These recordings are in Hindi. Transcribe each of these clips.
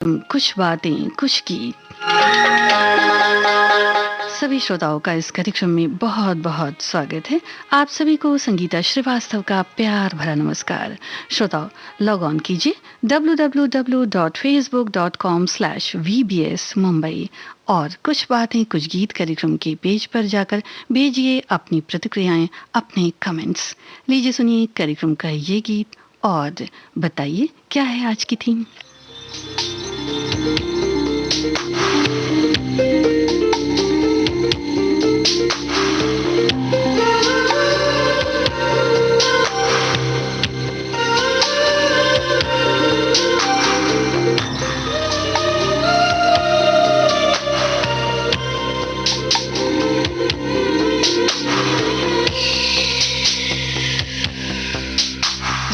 कुछ बातें कुछ गीत। सभी श्रोताओं का इस कार्यक्रम में बहुत बहुत स्वागत है। आप सभी को संगीता श्रीवास्तव का प्यार भरा नमस्कार। श्रोताओं, लॉग ऑन कीजिए www.facebook.com/vbs मुंबई और कुछ बातें कुछ गीत कार्यक्रम के पेज पर जाकर भेजिए अपनी प्रतिक्रियाएं, अपने कमेंट्स। लीजिए सुनिए कार्यक्रम का ये गीत और बताइए क्या है आज की थीम।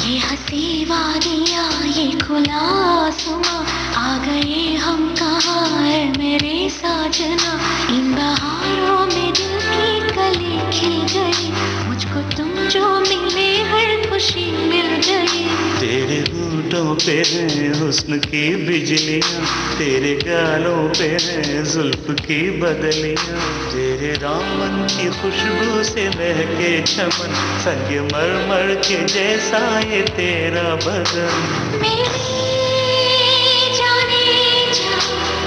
ये हंसी वादियाँ ये खुला आसमां, आ गए हम कहाँ है मेरे साजना। इन बहारों में दिल की कली खिल गई, मुझको तुम जो मिले हर खुशी मिल गई। तेरे होठों पे है हुस्न की बिजलियाँ, तेरे गालों पे है जुल्फ की बदलियाँ। तेरे दामन की खुशबू से महके चमन, संगमरमर के जैसा ये तेरा बदन। मेरी जाने जा,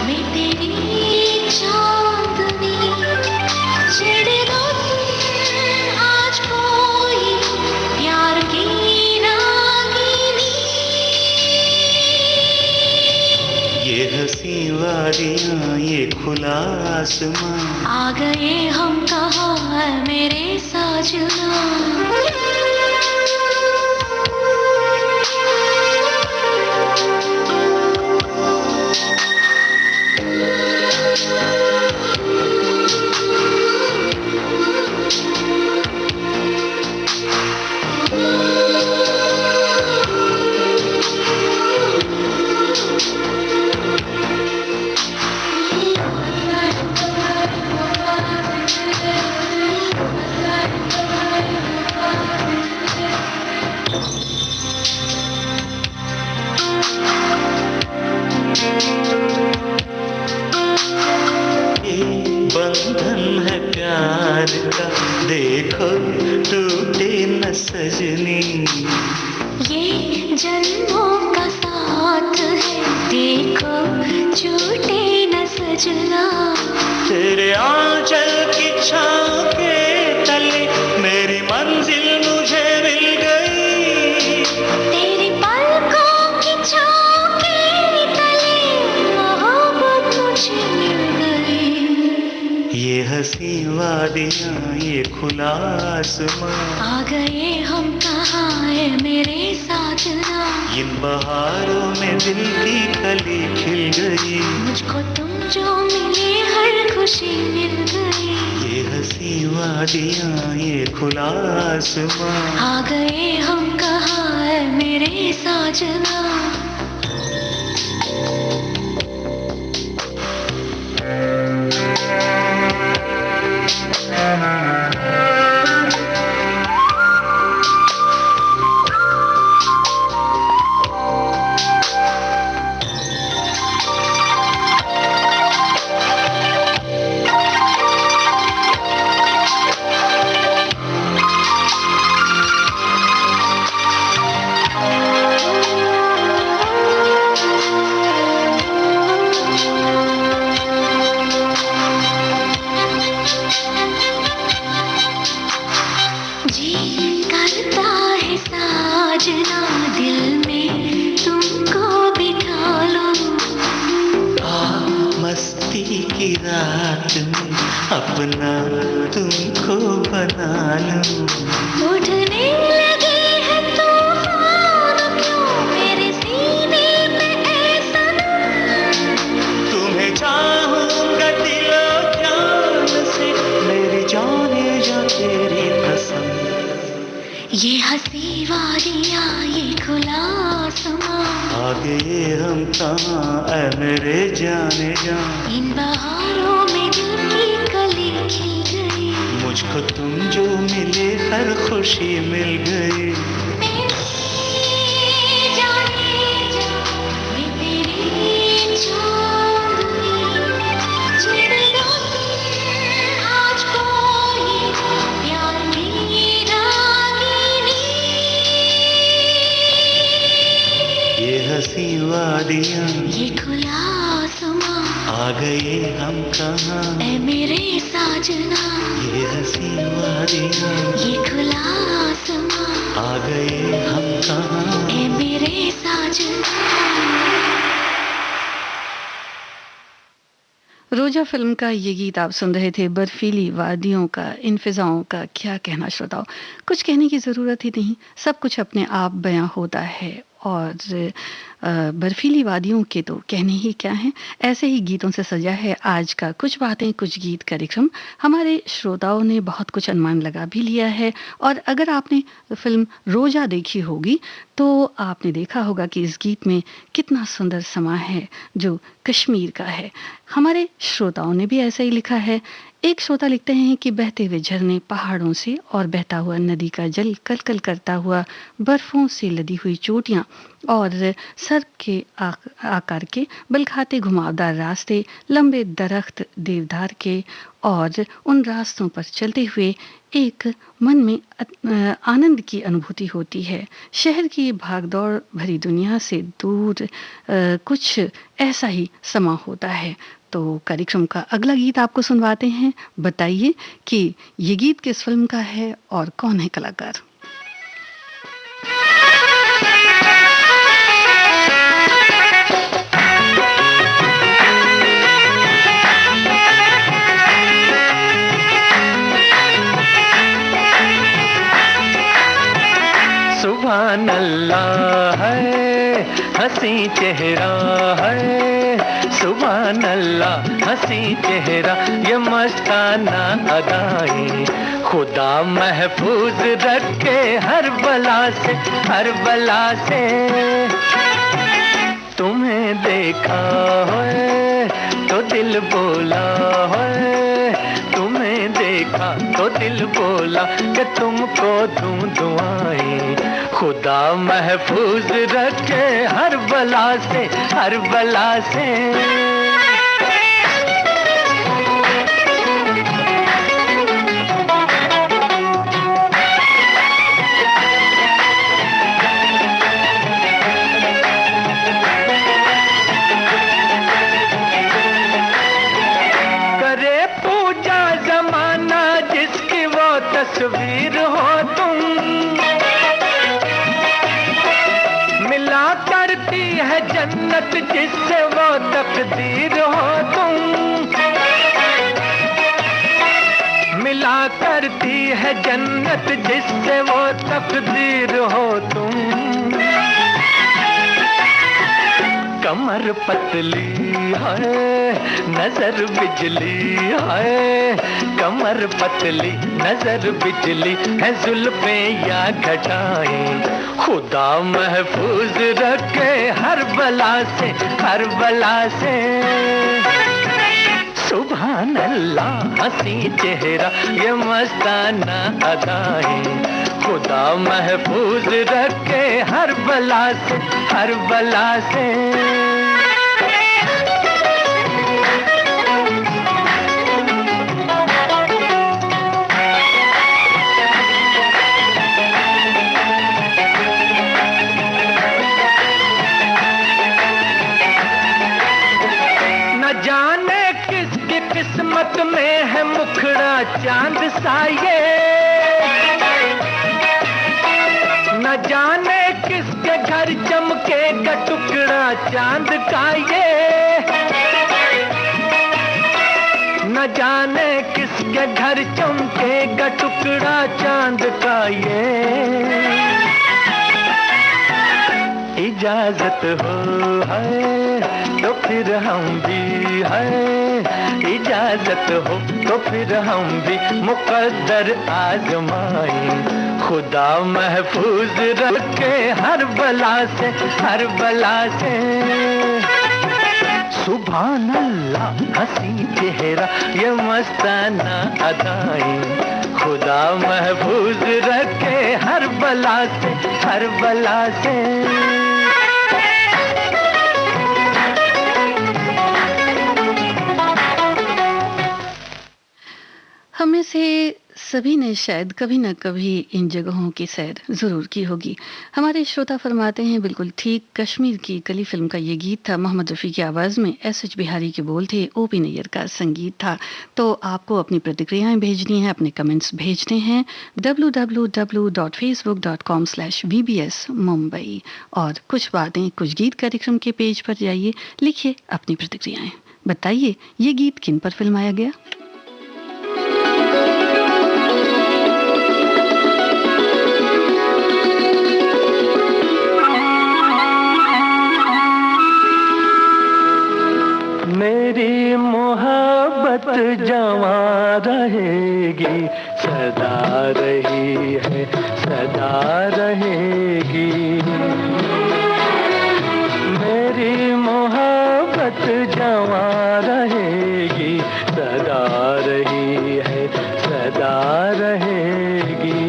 मैं तेरी चांदनी, छेड़े दो आज कोई प्यार की रागिनी। ये हंसी वादियाँ ये खुला आसमां, आ गए हम कहाँ है मेरे साजना। बंधन है प्यार का, देखो टूटे न सजनी। ये जन्मों का साथ है, देखो छूटे न सजना। तेरे आंचल की छाँव के तले मेरी मंजिल मुझे मिल गई। तेरी पलकों की छाँव के तले मोहब्बत मुझे मिल गई। ये हंसी वादियाँ ये खुला आसमां, आ गए हम कहाँ है मेरे साजना। इन बहारों में दिल की कली खिल गई, मुझको तुम जो मिले हर खुशी मिल गई। ये हंसी वादियाँ ये खुला आसमां। आ गए हम कहाँ है मेरे साजना। जी करता है साजना, दिल में तुमको बिठा लो। आ मस्ती की रात में अपना तुमको बना लूं। उठने लगे हैं तूफान क्यों मेरे सीने पे ऐसा ना। तुम्हें चाहूंगा दिलो जान से, मेरी जाने जा तेरी कसम। ये हंसी वादियाँ ये खुला आसमां, आ गए हम कहाँ ऐ मेरे जाने जा। इन बहारों में दिल की कली खिल गई, मुझको तुम जो मिले हर खुशी मिल गई। मेरी जाने जा, मैं तेरी ये खुला आसमां, आ गए हम कहाँ, ऐ मेरे साजना, ये हंसी वादियाँ, ये खुला आसमां, आ गए हम कहाँ। ऐ मेरे साजना। रोजा फिल्म का ये गीत आप सुन रहे थे। बर्फीली वादियों का, इन फिजाओं का क्या कहना श्रोताओ, कुछ कहने की ज़रूरत ही नहीं, सब कुछ अपने आप बयां होता है। और बर्फीली वादियों के तो कहने ही क्या हैं। ऐसे ही गीतों से सजा है आज का कुछ बातें कुछ गीत कार्यक्रम। हमारे श्रोताओं ने बहुत कुछ अनुमान लगा भी लिया है। और अगर आपने फिल्म रोजा देखी होगी तो आपने देखा होगा कि इस गीत में कितना सुंदर समा है जो कश्मीर का है। हमारे श्रोताओं ने भी ऐसा ही लिखा है। एक श्रोता लिखते हैं कि बहते हुए झरने पहाड़ों से और बहता हुआ नदी का जल कलकल करता हुआ, बर्फों से लदी हुई चोटियां और सर्प के आकार के बल खाते घुमावदार रास्ते, लंबे दरख्त देवदार के, और उन रास्तों पर चलते हुए एक मन में आनंद की अनुभूति होती है। शहर की भागदौड़ भरी दुनिया से दूर कुछ ऐसा ही समा होता है। तो कार्यक्रम का अगला गीत आपको सुनवाते हैं। बताइए कि ये गीत किस फिल्म का है और कौन है कलाकार। सुभान अल्लाह है, हंसी चेहरा है, सुभान अल्लाह हंसी चेहरा, ये मस्ताना अदाएं, खुदा महफूज रखे हर बला से, हर बला से। तुम्हें देखा है तो दिल बोला है, तुम्हें देखा तो दिल बोला कि तुमको दूं दुआएं, खुदा महफूज रखे हर बला से, हर बला से। तस्वीर हो तुम, मिला करती है जन्नत जिससे वो तकदीर हो तुम, मिला करती है जन्नत जिससे वो तकदीर हो तुम। कमर पतली है नजर बिजली है, कमर पतली नजर बिजली है, जुल्फें या घटाएं, खुदा महफूज रखे हर बला से, हर बला से। सुभान अल्लाह हंसी चेहरा, ये मस्ताना अदाएं, खुदा महफूज रखे हर बला से, हर बला से। न जाने किसकी किस्मत में है मुखड़ा चांद सा ये, न जाने किसके घर चमकेगा टुकड़ा चांद का ये, न जाने किसके घर चमकेगा टुकड़ा चांद का ये। इजाजत हो है तो फिर हम भी है, इजाजत हो तो फिर हम भी मुकद्दर आजमाएं, खुदा महफूज रखे हर बला से, हर बला से। सुभान अल्लाह हंसी चेहरा, ये मस्ताना अदाएं, खुदा महफूज रखे हर बला से, हर बला से। हमें से सभी ने शायद कभी न कभी इन जगहों की सैर ज़रूर की होगी। हमारे श्रोता फरमाते हैं बिल्कुल ठीक, कश्मीर की कली फ़िल्म का ये गीत था, मोहम्मद रफ़ी की आवाज़ में, एस.एच. बिहारी के बोल थे, ओ.पी. नैयर का संगीत था। तो आपको अपनी प्रतिक्रियाएँ भेजनी हैं, अपने कमेंट्स भेजने हैं www.facebook.com/vbs मुंबई। और कुछ बातें कुछ गीत कार्यक्रम के पेज पर जाइए, लिखिए अपनी प्रतिक्रियाएँ। बताइए ये गीत किन पर फ़िल्माया गया? मेरी मोहब्बत जवां रहेगी, सदा रही है, सदा रहेगी। मेरी मोहब्बत जवां रहेगी, सदा रही है, सदा रहेगी।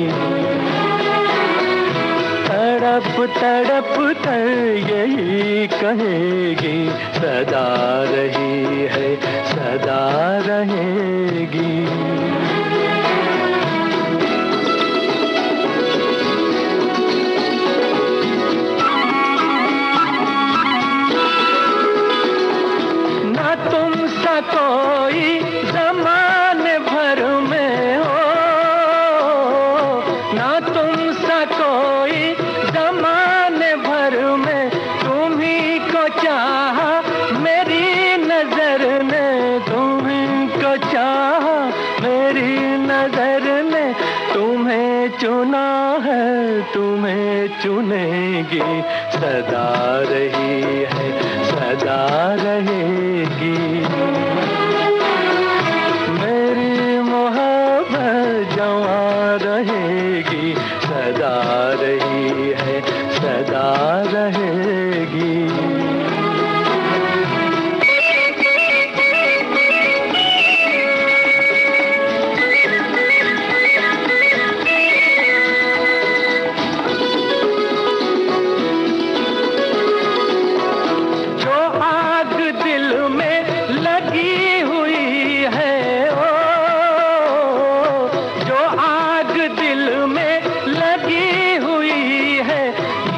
तड़प तड़प कर यही कहेगी, सदा रही है, सदा रहेगी। ना तुम सा कोई ज़माने भर में हो, ना तुम सा कोई ज़माने भर में, तुम्ही को चाहा मेरी नजर ने, तुम्ही को चाहा मेरी नजर ने। तुम्हें चुना है, तुम्हें चुनेगी, सदा रही है, सदा रहेगी। मेरी मोहब्बत जवां रहेगी, सदा रही है, सदा रहेगी। जो आग दिल में लगी हुई है, ओ, जो आग दिल में लगी हुई है,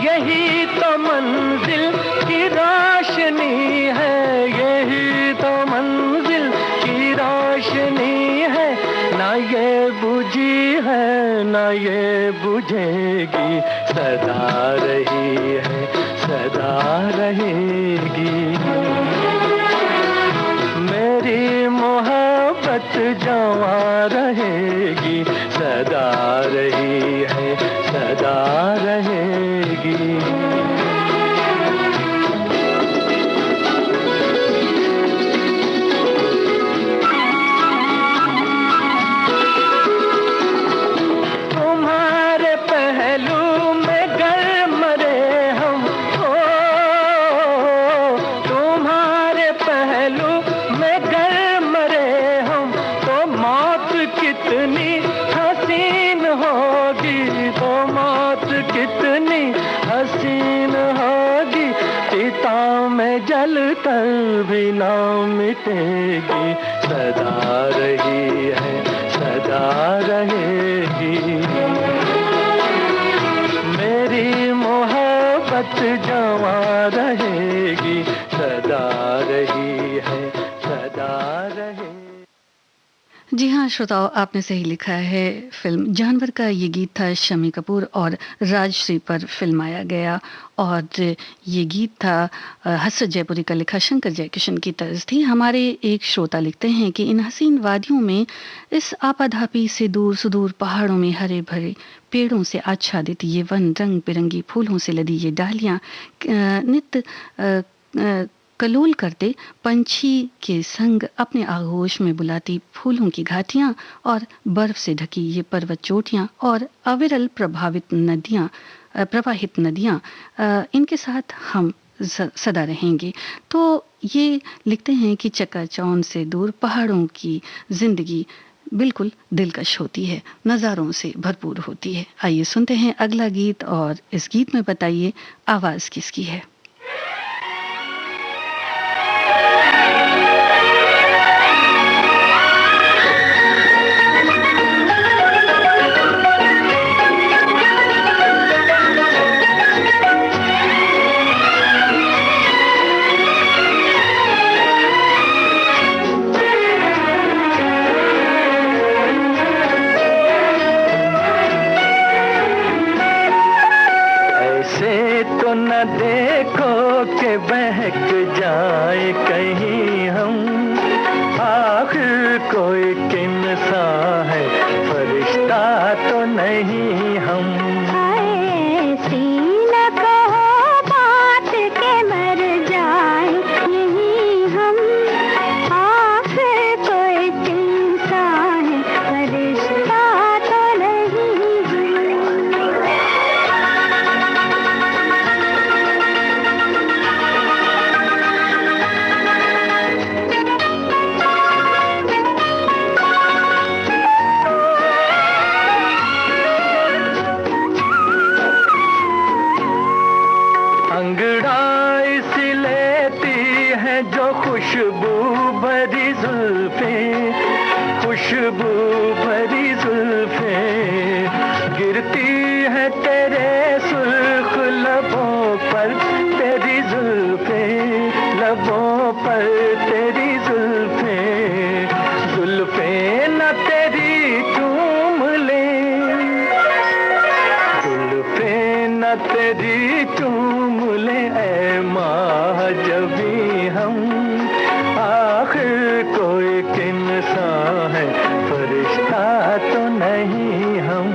यही तो मंजिल की रोशनी है, यही तो मंजिल की रोशनी है। ना ये बुझी है, ना ये बुझेगी, सदा रही है, सदा रहेगी। मेरी मोहब्बत जवां रहेगी, सदा रही है, सदा रहेगी। तुम्हारे पहलू में गर मरे हम, ओ, तुम्हारे पहलू में गर मरे हम, तो मौत कितनी हसीन होगी, तो मौत कितनी हसीन होगी। चिता में जल कर भी ना मिटेगी, सदा रही है, सदा रहेगी। मेरी मोहब्बत जवां रहेगी, सदा रही है, सदा रहेगी। जी हाँ श्रोताओं, आपने सही लिखा है। फिल्म जानवर का ये गीत था शम्मी कपूर और राजश्री पर फिल्माया गया। और ये गीत था हसरत जयपुरी का लिखा, शंकर जयकिशन की तर्ज थी। हमारे एक श्रोता लिखते हैं कि इन हसीन वादियों में, इस आपाधापी से दूर सुदूर पहाड़ों में, हरे भरे पेड़ों से आच्छादित ये वन, रंग बिरंगी फूलों से लदी ये डालियाँ, नित्य कलोल करते पंछी के संग अपने आगोश में बुलाती फूलों की घाटियाँ, और बर्फ से ढकी ये पर्वत चोटियाँ, और अविरल प्रवाहित नदियाँ, इनके साथ हम सदा रहेंगे। तो ये लिखते हैं कि चकाचौंध से दूर पहाड़ों की जिंदगी बिल्कुल दिलकश होती है, नज़ारों से भरपूर होती है। आइए सुनते हैं अगला गीत, और इस गीत में बताइए आवाज़ किसकी है। कहीं हम, आखिर कोई किनसा है, फरिश्ता तो नहीं हम। ऐसी न कहो बात के मर जाए यही हम, आखिर कोई किनसा है, फरिश्ता तो नहीं हम। अंगड़ाई सी लेती है जो खुशबू भरी जुल्फें, खुशबू भरी जुल्फें, गिरती है तेरे सुर्ख लबों पर तेरी जुल्फें, लबों पर तेरी जुल्फें, जुल्फें न तेरी चूम ले, जुल्फें न तेरी चूम ले ऐ माह जबी हम, आखिर कोई किनसा है, फरिश्ता तो नहीं हम।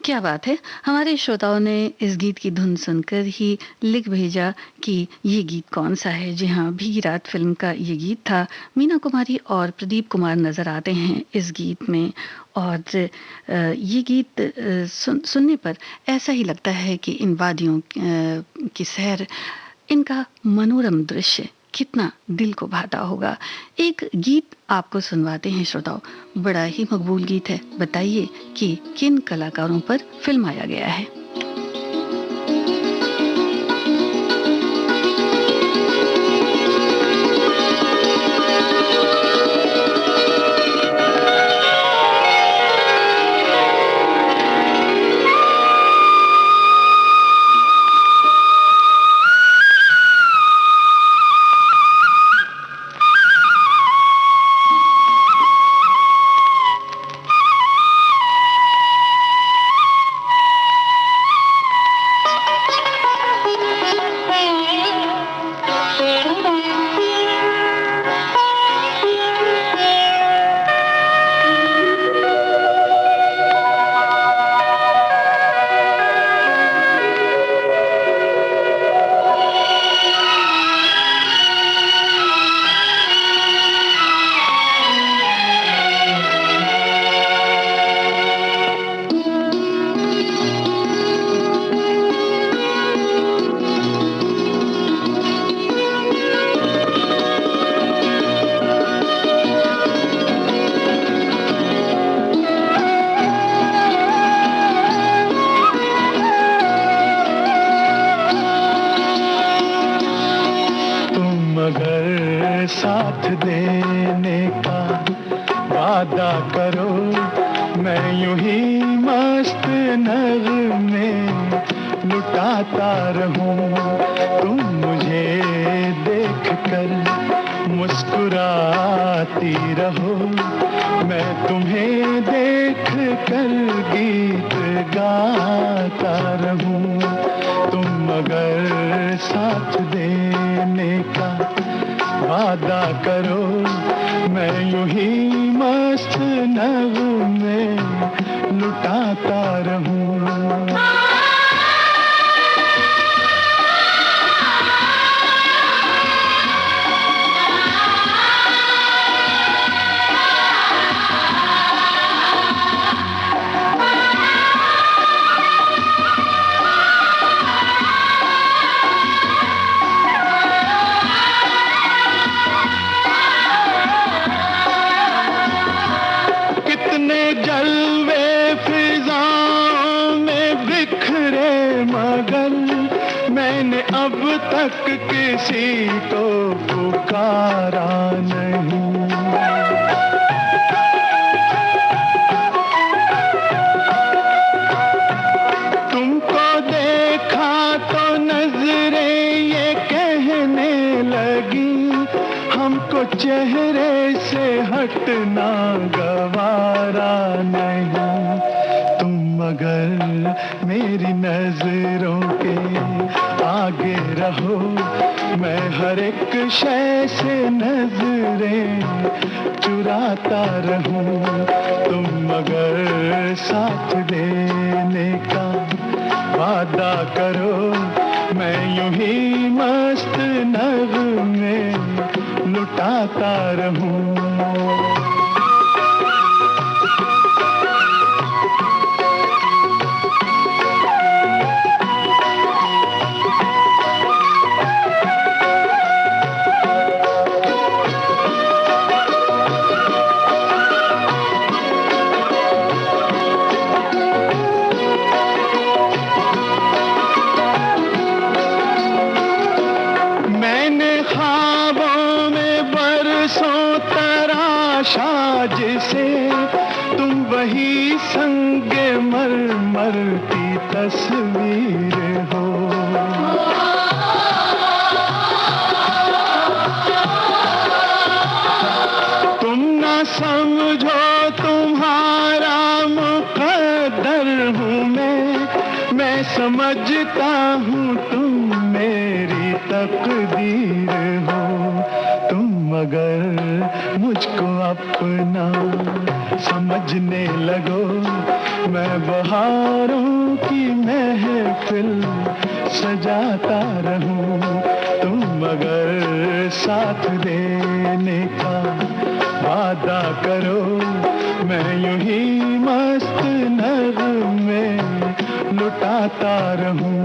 क्या बात है। हमारे श्रोताओं ने इस गीत की धुन सुनकर ही लिख भेजा कि ये गीत कौन सा है। जी हाँ, भीगी रात फिल्म का ये गीत था। मीना कुमारी और प्रदीप कुमार नज़र आते हैं इस गीत में। और ये गीत सुनने पर ऐसा ही लगता है कि इन वादियों की सैर, इनका मनोरम दृश्य कितना दिल को भाता होगा। एक गीत आपको सुनवाते हैं श्रोताओं, बड़ा ही मकबूल गीत है। बताइए कि किन कलाकारों पर फिल्माया गया है। साथ देने का वादा करो, मैं यूं ही मस्त नग़्मे लुटाता रहूं। तुम मुझे देख कर मुस्कुराती रहो तुम्हें देख कर गीत गाता रहूं, तुम मगर साथ देने का वादा करो, मैं यूं ही मस्त नगमे लुटाता रहूं। जलवे फिजाओं में बिखरे मगर मैंने अब तक किसी को पुकारा नहीं। तुमको देखा तो नजरें ये कहने लगी, हमको चेहरे से हटना गवारा नहीं। तुम मगर मेरी नजरों के आगे रहो, मैं हर एक शय से नजरें चुराता रहूं। तुम मगर साथ देने का वादा करो, मैं यूं ही मस्त नगमे लुटाता रहूं। जिसे तुम वही संगे मरमर की तस्वीर हो। तुम ना समझो तुम्हारा मुकद्दर हूँ मैं समझता हूँ तुम मेरी तकदीर हो। तुम मगर मुझको अपना समझने लगो, मैं बहारों की महफिल सजाता रहूं। तुम मगर साथ देने का वादा करो, मैं यूं ही मस्त नगमे लुटाता रहूं।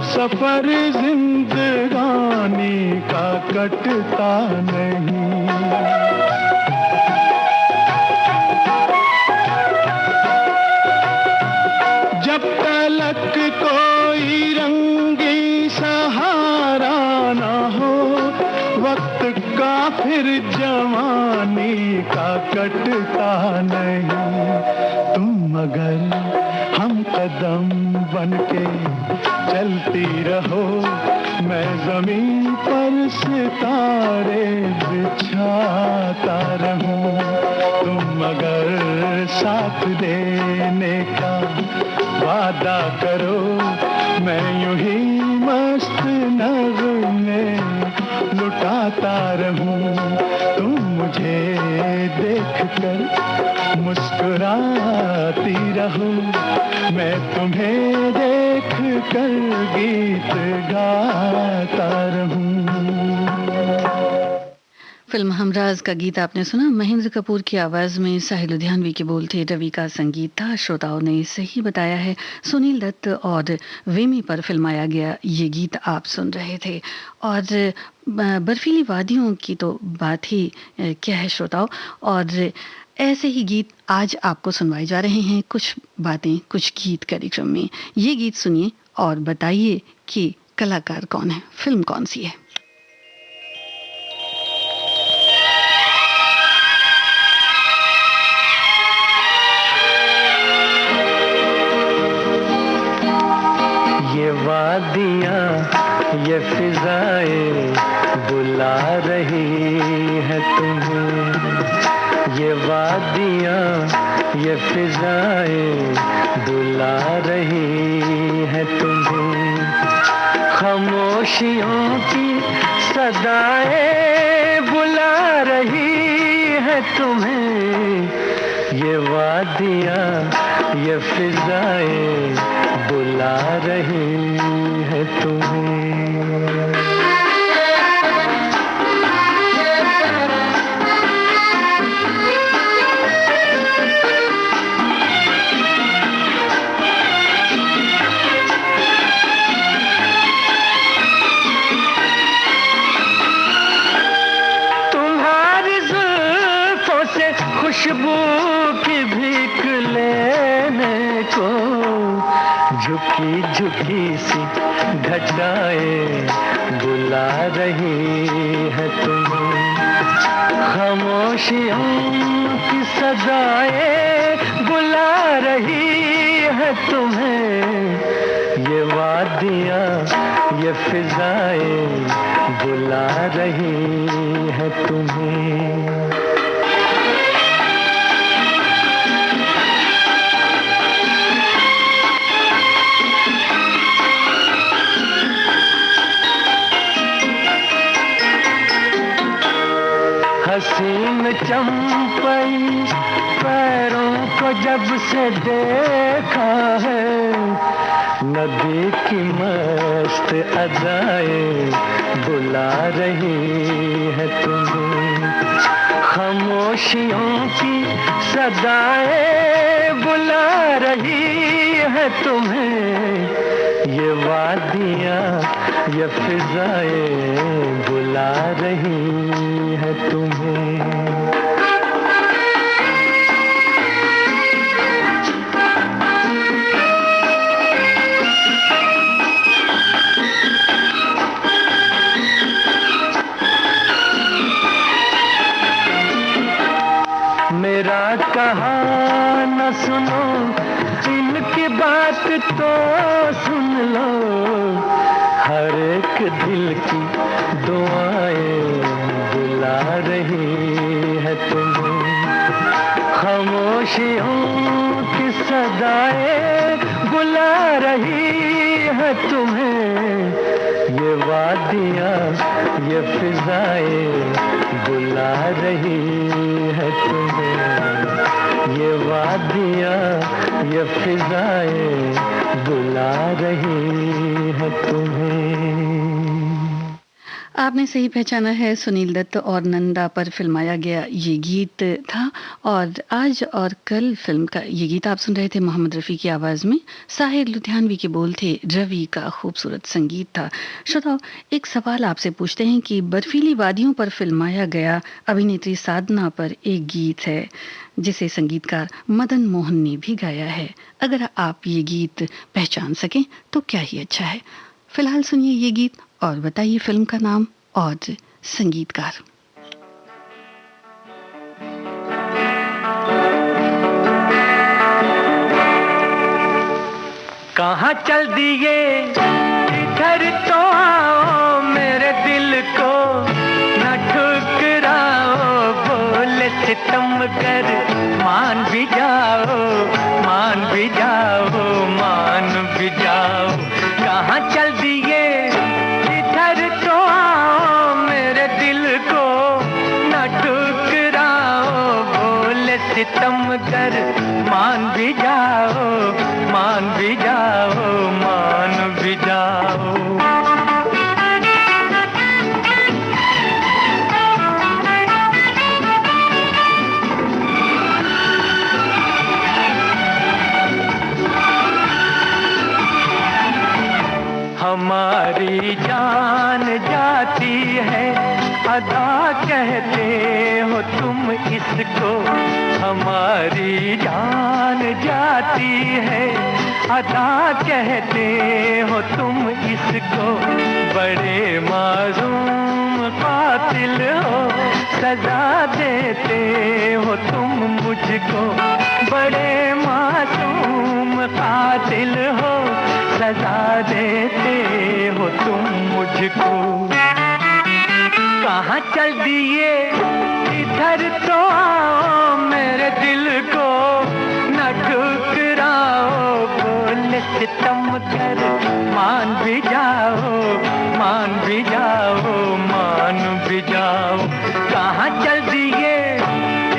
सफर जिंदगानी का कटता नहीं। जब तलक कोई रंगी सहारा ना हो, वक्त का फिर जवानी का कटता नहीं। तुम मगर हम कदम बनके चलती रहो, मैं जमीन पर सितारे बिछाता रहूं। तुम मगर साथ देने का वादा करो, मैं यूं ही मस्त नगमे लुटाता रहूं। तुम मुझे देखकर मुस्कुराती रहो, मैं तुम्हें देख कर गीत गाता रहूं। फिल्म हमराज का गीत आपने सुना। महेंद्र कपूर की आवाज में साहिल लुधियानवी के बोल थे, रवि का संगीत था। श्रोताओं ने सही बताया है, सुनील दत्त और वेमी पर फिल्माया गया ये गीत आप सुन रहे थे। और बर्फीली वादियों की तो बात ही क्या है श्रोताओं। और ऐसे ही गीत आज आपको सुनवाए जा रहे हैं, कुछ बातें कुछ गीत कार्यक्रम में। ये गीत सुनिए और बताइए कि कलाकार कौन है, फिल्म कौन सी है। ये वादियाँ ये फिजाएं बुला रही है तुम्हें, ये वादियाँ ये फिजाएं बुला रही है तुम्हें, खामोशियों की सदाएं बुला रही है तुम्हें, ये वादियाँ ये फिजाएं बुला रही है तुम्हें। तुम्हारी जुल्फों से खुशबू की भीख लेने को झुकी झुकी सी घटाएं बुला रही है तुम्हें, खामोशियों की सदाएं बुला रही है तुम्हें, ये वादियाँ ये फिजाएं बुला रही है तुम्हें। हसीन चंपई पैरों को जब से देखा है, नदी की मस्त अदाएं बुला रही है तुम्हें, खामोशियों की सदाएं बुला रही है तुम्हें, ये वादियाँ ये फिजाएं बुला रही है तुम्हें। मेरा कहा न सुनो, इनकी बात तो सुन लो, हर एक दिल की दुआएं बुला रही है तुम्हें, खामोशियों की सदाएं बुला रही है तुम्हें, ये वादियाँ ये फिजाएं बुला रही है तुम्हें, ये वादियाँ ये फिजाएं बुला रही है तुम्हें। आपने सही पहचाना है, सुनील दत्त और नंदा पर फिल्माया गया ये गीत था। और आज और कल फिल्म का ये गीत आप सुन रहे थे मोहम्मद रफ़ी की आवाज़ में, साहिर लुधियानवी के बोल थे, रवि का खूबसूरत संगीत था। श्रोताओ, एक सवाल आपसे पूछते हैं कि बर्फीली वादियों पर फिल्माया गया अभिनेत्री साधना पर एक गीत है जिसे संगीतकार मदन मोहन ने भी गाया है। अगर आप ये गीत पहचान सकें तो क्या ही अच्छा है। फिलहाल सुनिए ये गीत और बताइए फिल्म का नाम और संगीतकार। कहाँ चल दिए इधर तो आओ, मेरे दिल को न ठुकराओ, बोले सितम कर मान भी जाओ, मान भी जाओ, मान भी जाओ। कहाँ चल दिए इधर तो आओ, मेरे दिल को न ठुकराओ, बोले सितम कर मान भी जाओ, मान भी जाओ, मान भी जाओ। कहते हो तुम इसको, हमारी जान जाती है। अदा कहते हो तुम इसको, बड़े मासूम कातिल हो। सजा देते हो तुम मुझको, बड़े मासूम कातिल हो। सजा देते हो तुम मुझको। कहाँ चल दिए इधर तो आओ, मेरे दिल को न ठुकराओ। बोले सितम कर मान भी जाओ, मान भी जाओ, मान भी जाओ। कहाँ चल दिए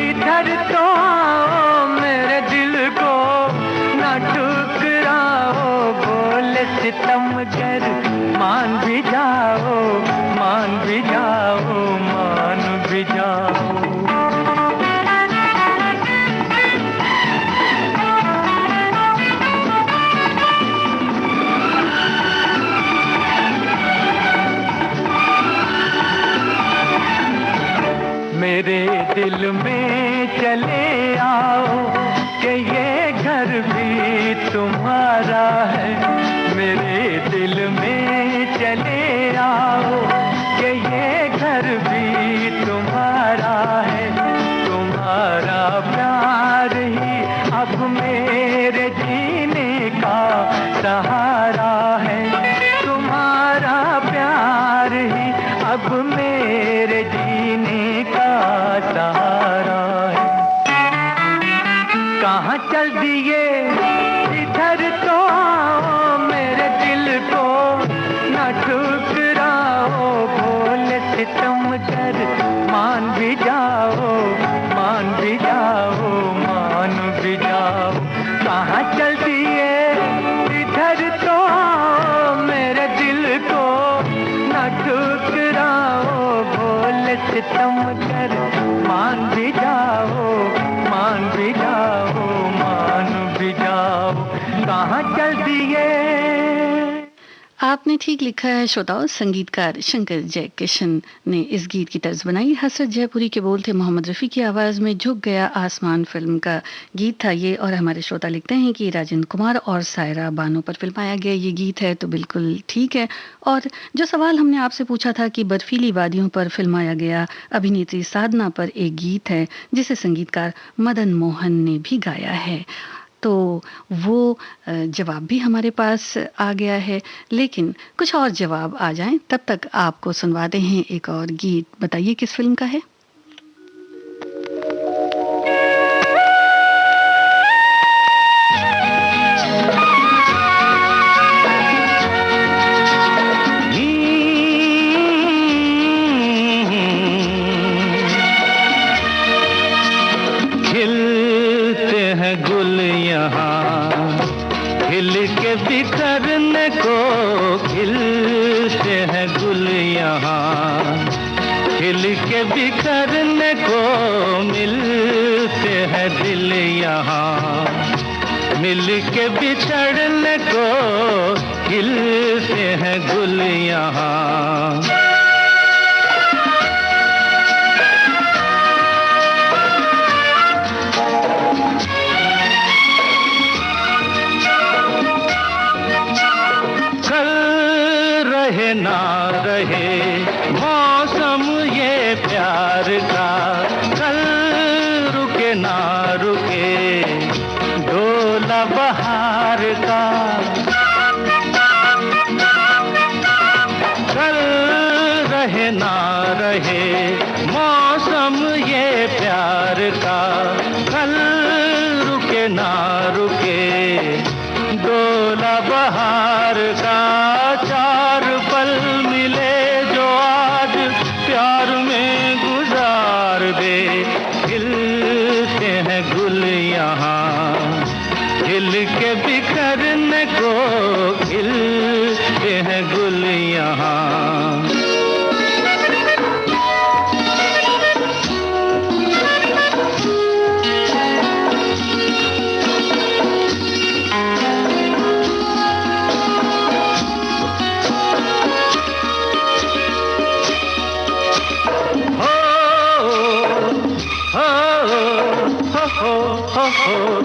इधर तो आओ, मेरे दिल को न ठुकराओ। बोले सितम कर मान भी जाओ, मान भी जाओ, मान भी जाओ। मेरे दिल में चले आओ कि ये घर भी तुम्हारा है। मेरे दिल में चले आओ कि ये घर भी तुम्हारा है। तुम्हारा प्यार ही अब मेरे जीने का सहारा है। तुम्हारा प्यार ही अब मेरे जीने का सहारा है। कहाँ चल दिए इधर तो आओ, मेरे दिल को न ठुकराओ। बोले सितम कर मान भी जाओ, मान भी जाओ, मान भी जाओ। कहाँ चल दिए इधर तो आओ, मेरे दिल को न ठुकराओ। बोले सितम कर मान भी जाओ, मान भी जाओ, मान भी जाओ। कहाँ चल दिए। आपने ठीक लिखा है श्रोताओं। संगीतकार शंकर जयकिशन ने इस गीत की तर्ज बनाई। हसरत जयपुरी के बोल थे मोहम्मद रफ़ी की आवाज़ में। झुक गया आसमान फिल्म का गीत था ये। और हमारे श्रोता लिखते हैं कि राजेंद्र कुमार और सायरा बानो पर फिल्माया गया ये गीत है, तो बिल्कुल ठीक है। और जो सवाल हमने आपसे पूछा था कि बर्फीली वादियों पर फिल्माया गया अभिनेत्री साधना पर एक गीत है जिसे संगीतकार मदन मोहन ने भी गाया है, तो वो जवाब भी हमारे पास आ गया है। लेकिन कुछ और जवाब आ जाएं तब तक आपको सुनवाते हैं एक और गीत। बताइए किस फिल्म का है। बिखरने को खिलते हैं गुल यहाँ, खिल के बिखरने को मिलते हैं दिल यहाँ, मिल के बिछड़ने को खिलते हैं गुल यहाँ। ना रहे मौसम ये प्यार का, कल रुके ना रुके डोला बहार का, कल रहे ना रहे मौसम ये प्यार का, कल रुके ना रुके डोला बहार का। चार पल मिले जो आज प्यार में गुजार दे, खिलते हैं गुल यहाँ, खिल के बिखरने को खिलते हैं गुल यहाँ। हो हो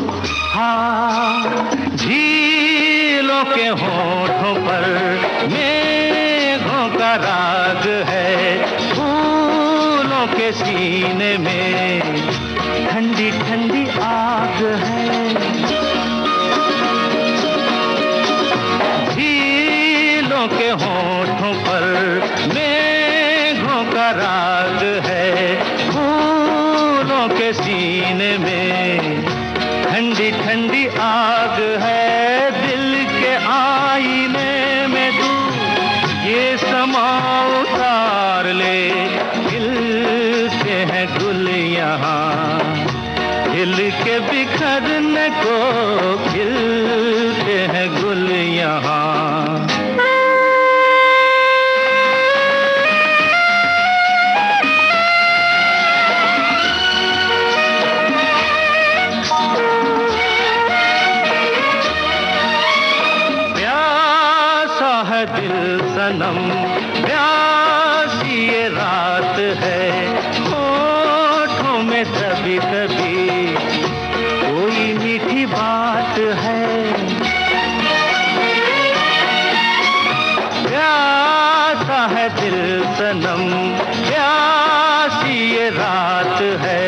हाँ, झीलों के होठों पर मेघों का राग है, फूलों के सीने में ठंडी ठंडी आग है। झीलों के होठों पर मेघों का राग है, फूलों के सीने में ठंडी ठंडी आग है। दिल के आईने में तू ये समा उतार ले, खिलते हैं गुल यहाँ, खिल के बिखरने को खिलते हैं गुल यहाँ। दिल सनम प्यासी ये रात है, होठों में तभी तभी कोई मीठी बात है। प्यासा है दिल सनम प्यासी ये रात है,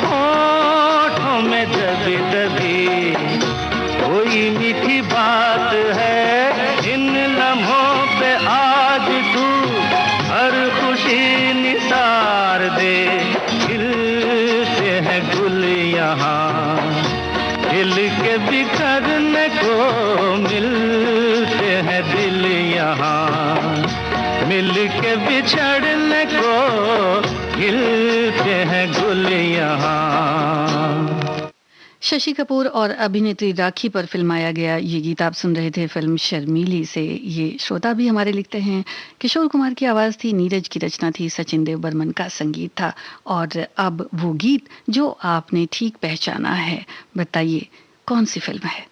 होठों में तभी तभी कोई मीठी बात है। इन लम्हों पे आज तू हर खुशी निसार दे, खिलते हैं गुल यहाँ, खिल के बिखरने को मिलते हैं दिल यहाँ, मिल के बिछड़ने को खिलते हैं गुल यहाँ। शशि कपूर और अभिनेत्री राखी पर फिल्माया गया ये गीत आप सुन रहे थे फिल्म शर्मीली से। ये श्रोता भी हमारे लिखते हैं, किशोर कुमार की आवाज़ थी, नीरज की रचना थी, सचिन देव बर्मन का संगीत था। और अब वो गीत जो आपने ठीक पहचाना है, बताइए कौन सी फिल्म है?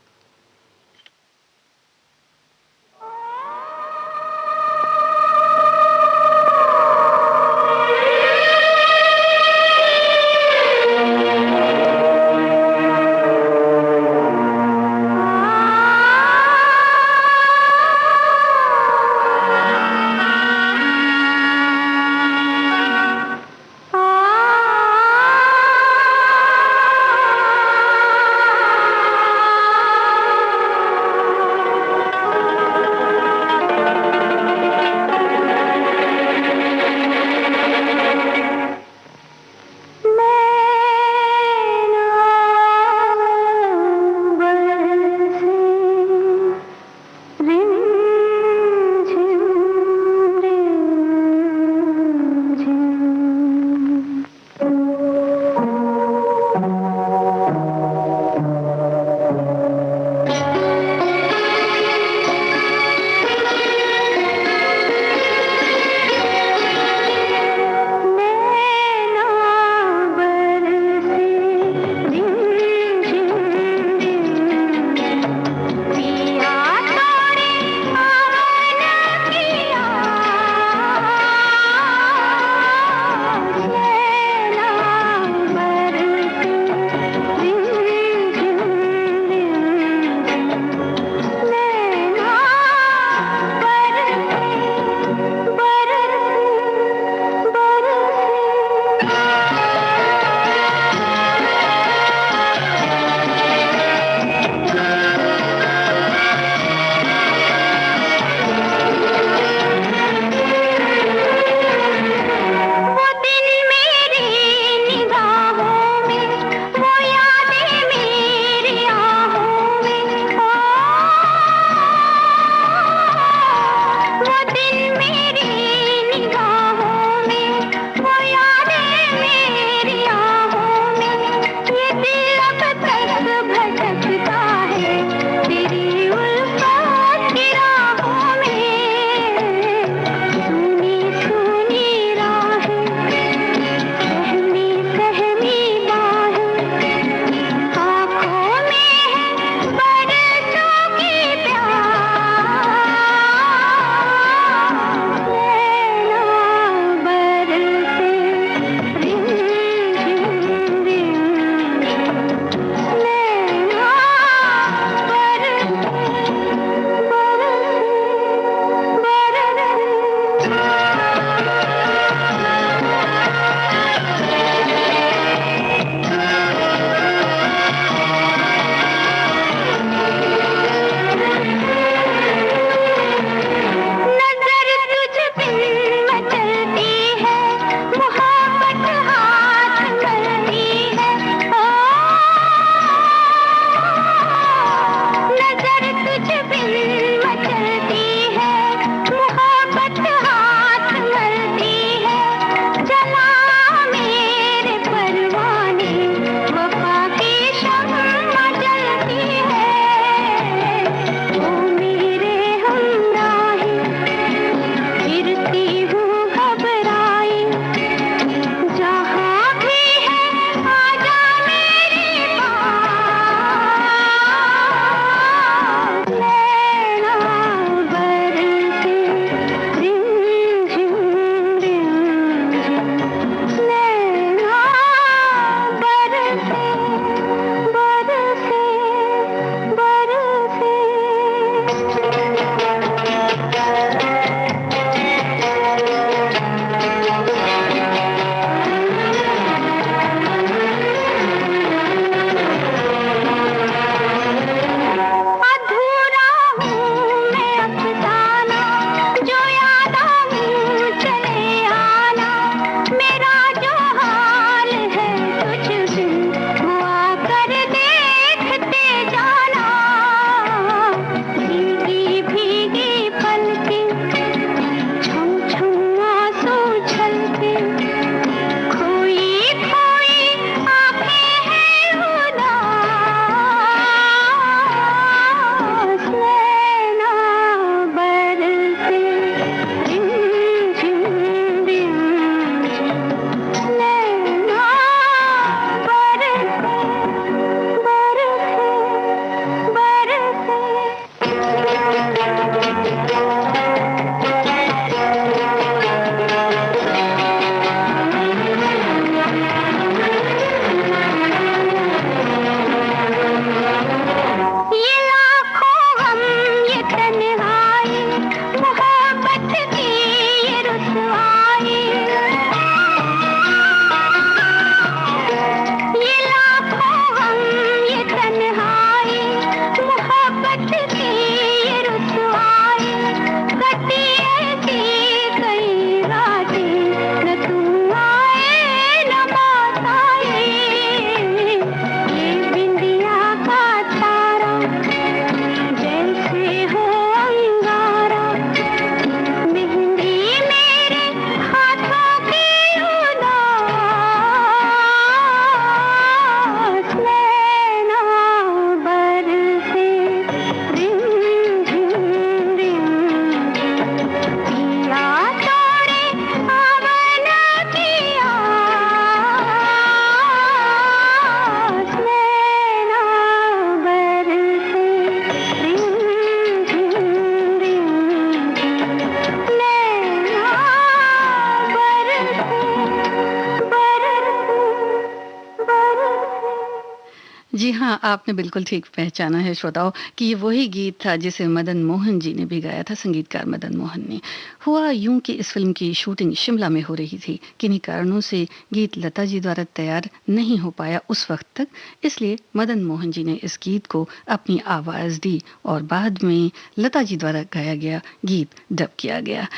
जी हाँ, आपने बिल्कुल ठीक पहचाना है श्रोताओं कि ये वही गीत था जिसे मदन मोहन जी ने भी गाया था, संगीतकार मदन मोहन ने। हुआ यूं कि इस फिल्म की शूटिंग शिमला में हो रही थी। किन्हीं कारणों से गीत लता जी द्वारा तैयार नहीं हो पाया उस वक्त तक, इसलिए मदन मोहन जी ने इस गीत को अपनी आवाज़ दी और बाद में लता जी द्वारा गाया गया गीत डब किया गया।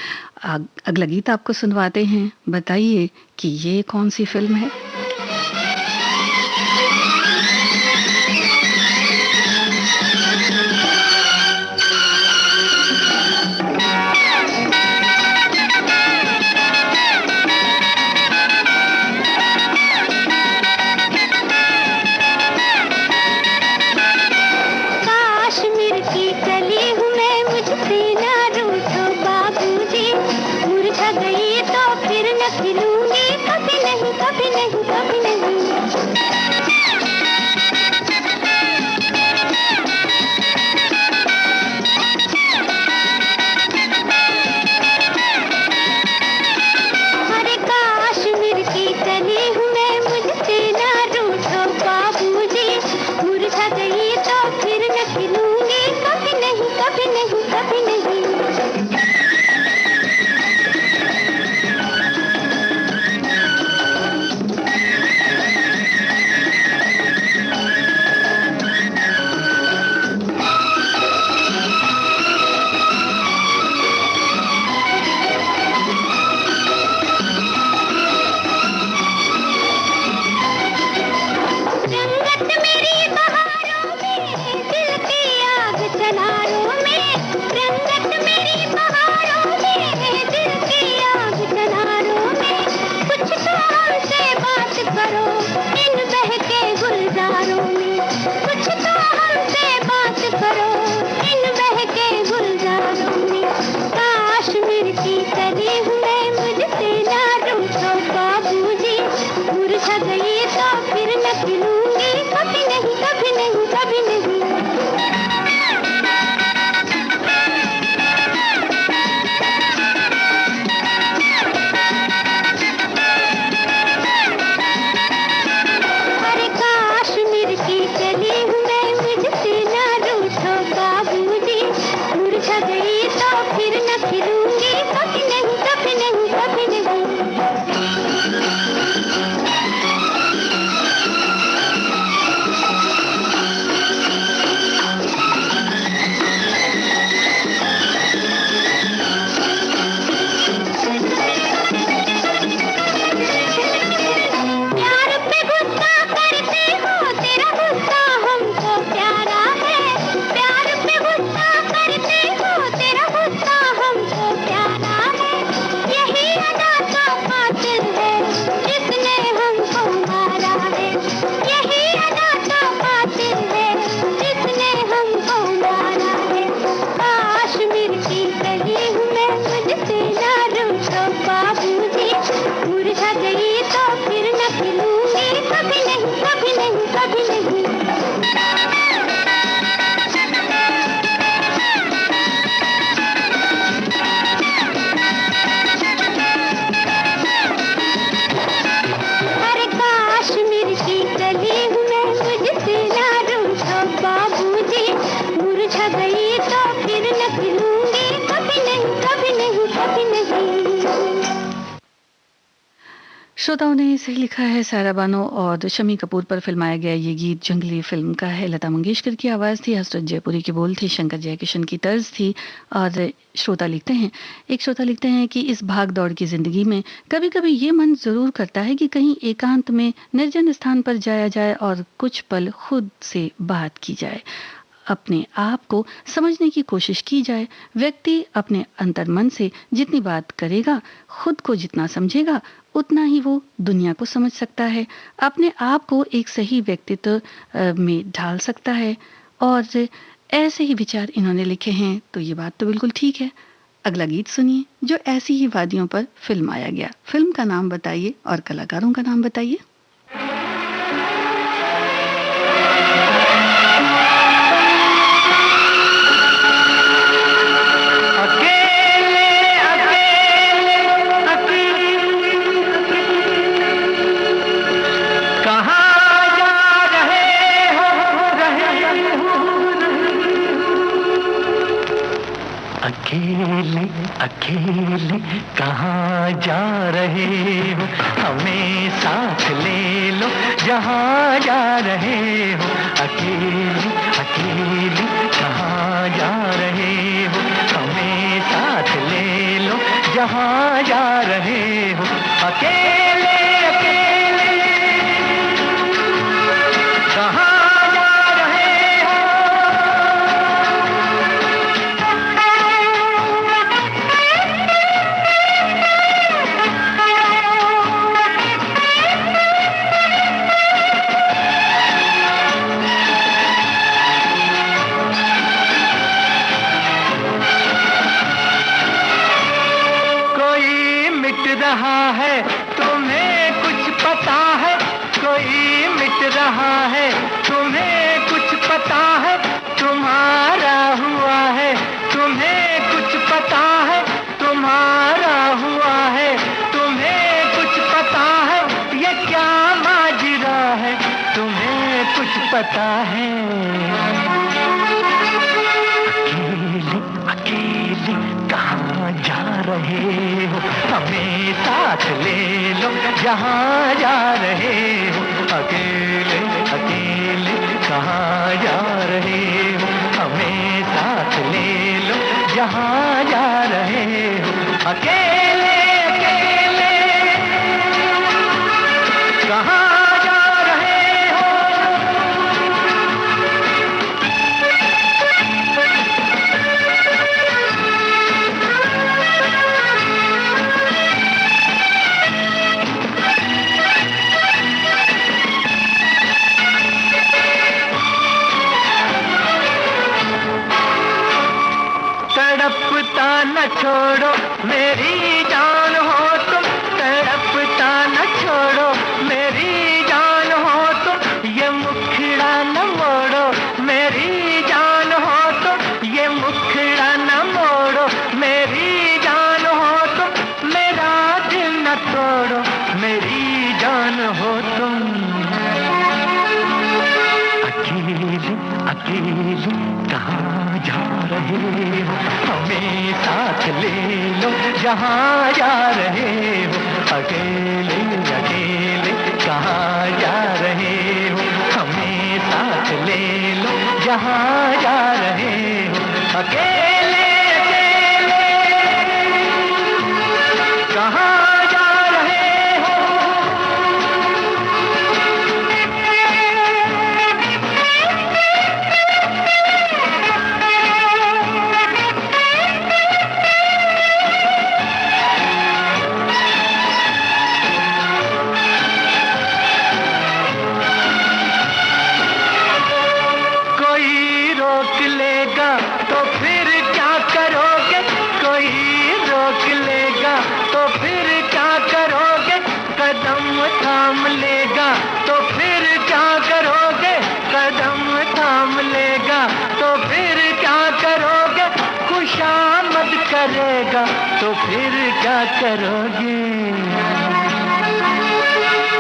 अगला गीत आपको सुनवाते हैं। बताइए कि ये कौन सी फिल्म है? श्रोताओं ने सही लिखा है। सायरा बानो और शमी कपूर पर फिल्माया गया ये गीत जंगली फिल्म का है। लता मंगेशकर की आवाज़ थी, हसरत जयपुरी के बोल थे, शंकर जयकिशन की तर्ज थी। और श्रोता लिखते हैं, एक श्रोता लिखते हैं कि इस भाग दौड़ की ज़िंदगी में कभी कभी ये मन ज़रूर करता है कि कहीं एकांत में निर्जन स्थान पर जाया जाए और कुछ पल खुद से बात की जाए, अपने आप को समझने की कोशिश की जाए। व्यक्ति अपने अंतर्मन से जितनी बात करेगा, खुद को जितना समझेगा, उतना ही वो दुनिया को समझ सकता है, अपने आप को एक सही व्यक्तित्व में ढाल सकता है। और ऐसे ही विचार इन्होंने लिखे हैं, तो ये बात तो बिल्कुल ठीक है। अगला गीत सुनिए जो ऐसी ही वादियों पर फिल्माया गया। फिल्म का नाम बताइए और कलाकारों का नाम बताइए। कहाँ जा रहे हो जहाँ जा रहे हो, अकेले अकेले कहाँ जा रहे हो, हमें साथ ले लो, जहाँ जा रहे हो, अकेले अकेले कहाँ रहा है, तुम्हें कुछ पता है, कोई मिट रहा है, तुम्हें कुछ पता है, तुम्हारा हुआ है, तुम्हें कुछ पता है, तुम्हारा हुआ है, तुम्हें कुछ पता है, ये क्या माजरा है, तुम्हें कुछ पता है। अकेले अकेले कहाँ जा रहे हो, हमें साथ ले लो, जहाँ जा रहे हो, अकेले अकेले कहाँ जा रहे हो, हमें साथ ले लो, जहाँ जा रहे हो, अकेले अकेले कहाँ तड़पता न छोड़ो मेरी जान हो तुम, तड़पता न छोड़ो मेरी जान हो तुम, ये मुखड़ा न मोड़ो मेरी जान हो तुम, ये मुखड़ा न मोड़ो मेरी जान हो तुम, मेरा दिल न तोड़ो मेरी जान हो तुम। अकेले अकेले कहाँ जा रहे हो, हमें साथ ले लो, जहाँ जा रहे हो, अकेले अकेले कहाँ जा रहे हो, हमें साथ ले लो, जहाँ जा रहे हो, अकेले अकेले कहाँ थाम लेगा तो फिर क्या करोगे, कदम थाम लेगा तो फिर क्या करोगे, खुशामद करेगा तो फिर क्या करोगे।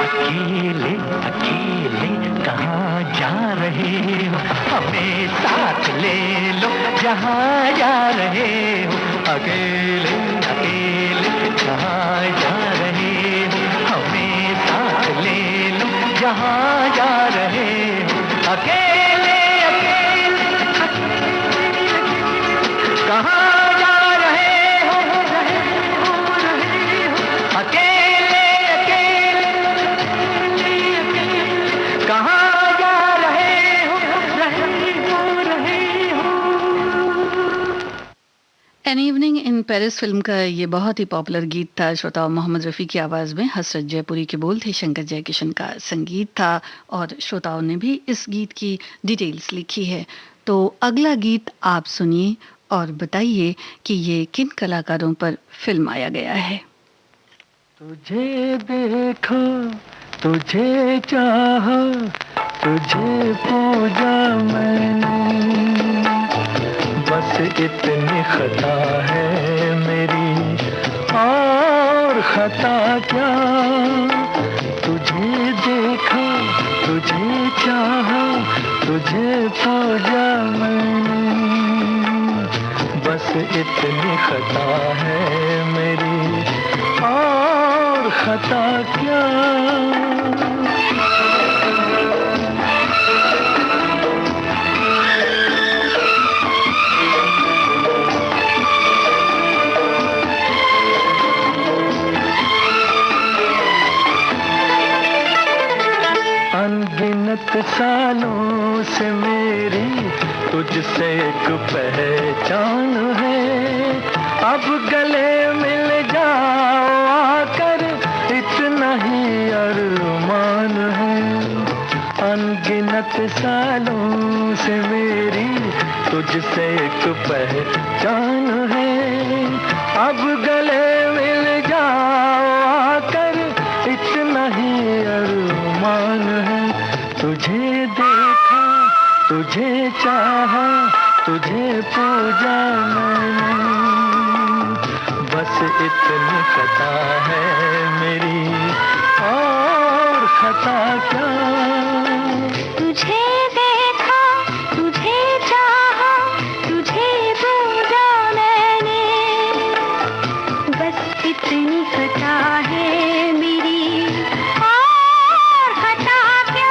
अकेले अकेले कहाँ जा रहे हो, हमें साथ ले लो, जहाँ जा रहे हो, अकेले अकेले कहाँ जा रहे हो, हमें साथ ले लो, जहाँ जा रहे हो, अकेले अकेले कहाँ जा रहे हो, अकेले अकेले कहाँ जा रहे हो। An evening in Paris film का ये बहुत ही पॉपुलर गीत था श्रोताओं। मोहम्मद रफ़ी की आवाज़ में हसरत जयपुरी के बोल थे, शंकर जयकिशन का संगीत था और श्रोताओं ने भी इस गीत की डिटेल्स लिखी है। तो अगला गीत आप सुनिए और बताइए कि ये किन कलाकारों पर फिल्म आया गया है। तुझे देखा, तुझे चाहा, तुझे पूजा मैंने, बस इतनी खता है मेरी और खता क्या। तुझे देखा, तुझे चाहा, तुझे पूजा मैंने, बस इतनी खता है मेरी और खता क्या। अनगिनत सालों से मेरी तुझसे एक पहचान है, अब गले मिल जाओ आकर इतना ही अरमान है। अनगिनत सालों से मेरी तुझसे एक पहचान है, अब गले मिल जाओ आकर इतना ही अरमान है। तुझे देखा, तुझे चाहा, तुझे पूजा मैंने, बस इतनी खता है मेरी, और खता क्या। तुझे देखा, तुझे चाहा, तुझे पूजा मैंने, बस इतनी खता है मेरी, और खता क्या।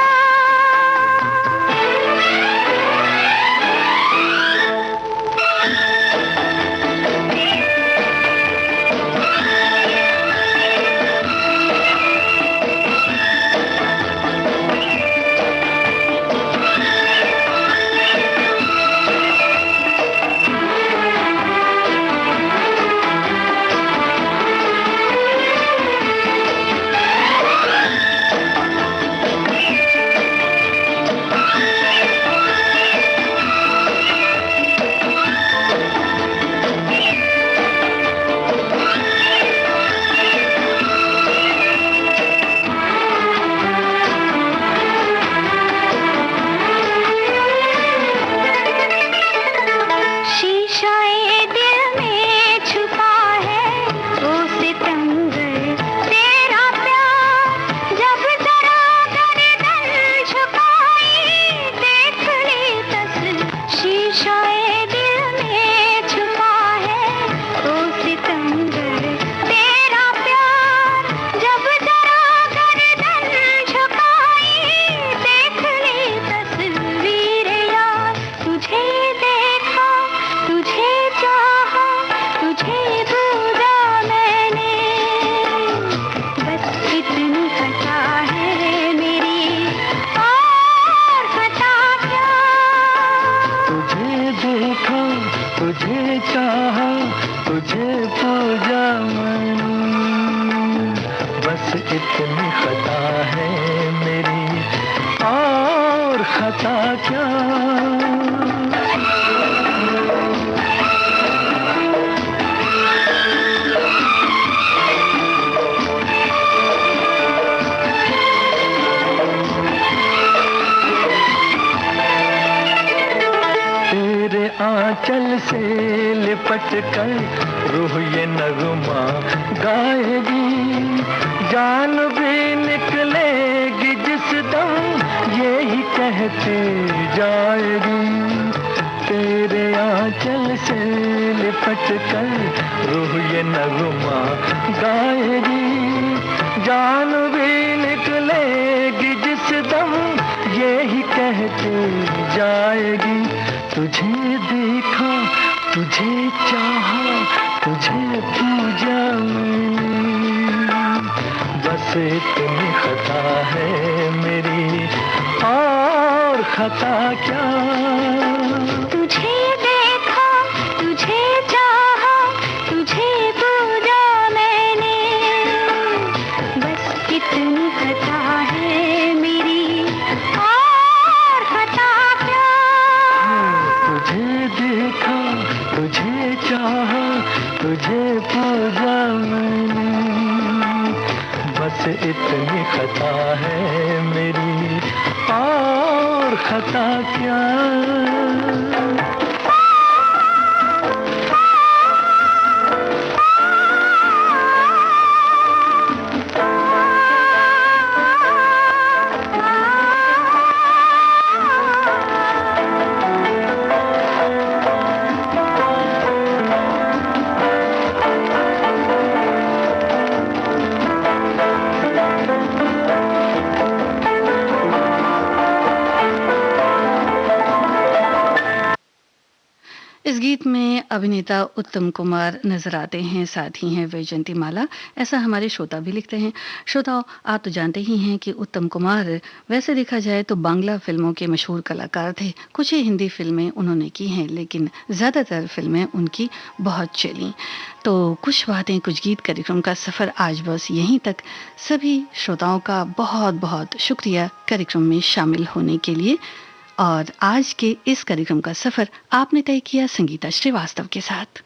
तुझे चाहा, तुझे पूजा मैंने, बस इतनी खता है मेरी, और खता क्या। आंचल से लिपट कर रूह ये नगमा गाएगी, जान भी निकलेगी जिस दम यही कहते जाएगी। तेरे आंचल से लिपट कर रूह ये नगमा गाएगी, जान भी निकलेगी जिस दम यही कहते जाएगी। तुझे देखा, तुझे चाहा, तुझे पूजा मैंने, बस इतनी खता है मेरी, और खता क्या। तुझे देखा, तुझे चाहा, तुझे पूजा मैंने, बस इतनी खता है मेरी, और खता क्या। तुझे देखा, तुझे चाहा, तुझे पूजा मैंने, बस इतनी खता है मेरी, और खता क्या। गीत में अभिनेता उत्तम कुमार नजर आते हैं, साथ ही हैं वैजयंती माला, ऐसा हमारे श्रोता भी लिखते हैं। श्रोताओं, आप तो जानते ही हैं कि उत्तम कुमार वैसे देखा जाए तो बांग्ला फिल्मों के मशहूर कलाकार थे। कुछ ही हिंदी फिल्में उन्होंने की हैं, लेकिन ज़्यादातर फिल्में उनकी बहुत चली। तो कुछ बातें कुछ गीत कार्यक्रम का सफ़र आज बस यहीं तक। सभी श्रोताओं का बहुत बहुत शुक्रिया कार्यक्रम में शामिल होने के लिए। और आज के इस कार्यक्रम का सफ़र आपने तय किया संगीता श्रीवास्तव के साथ।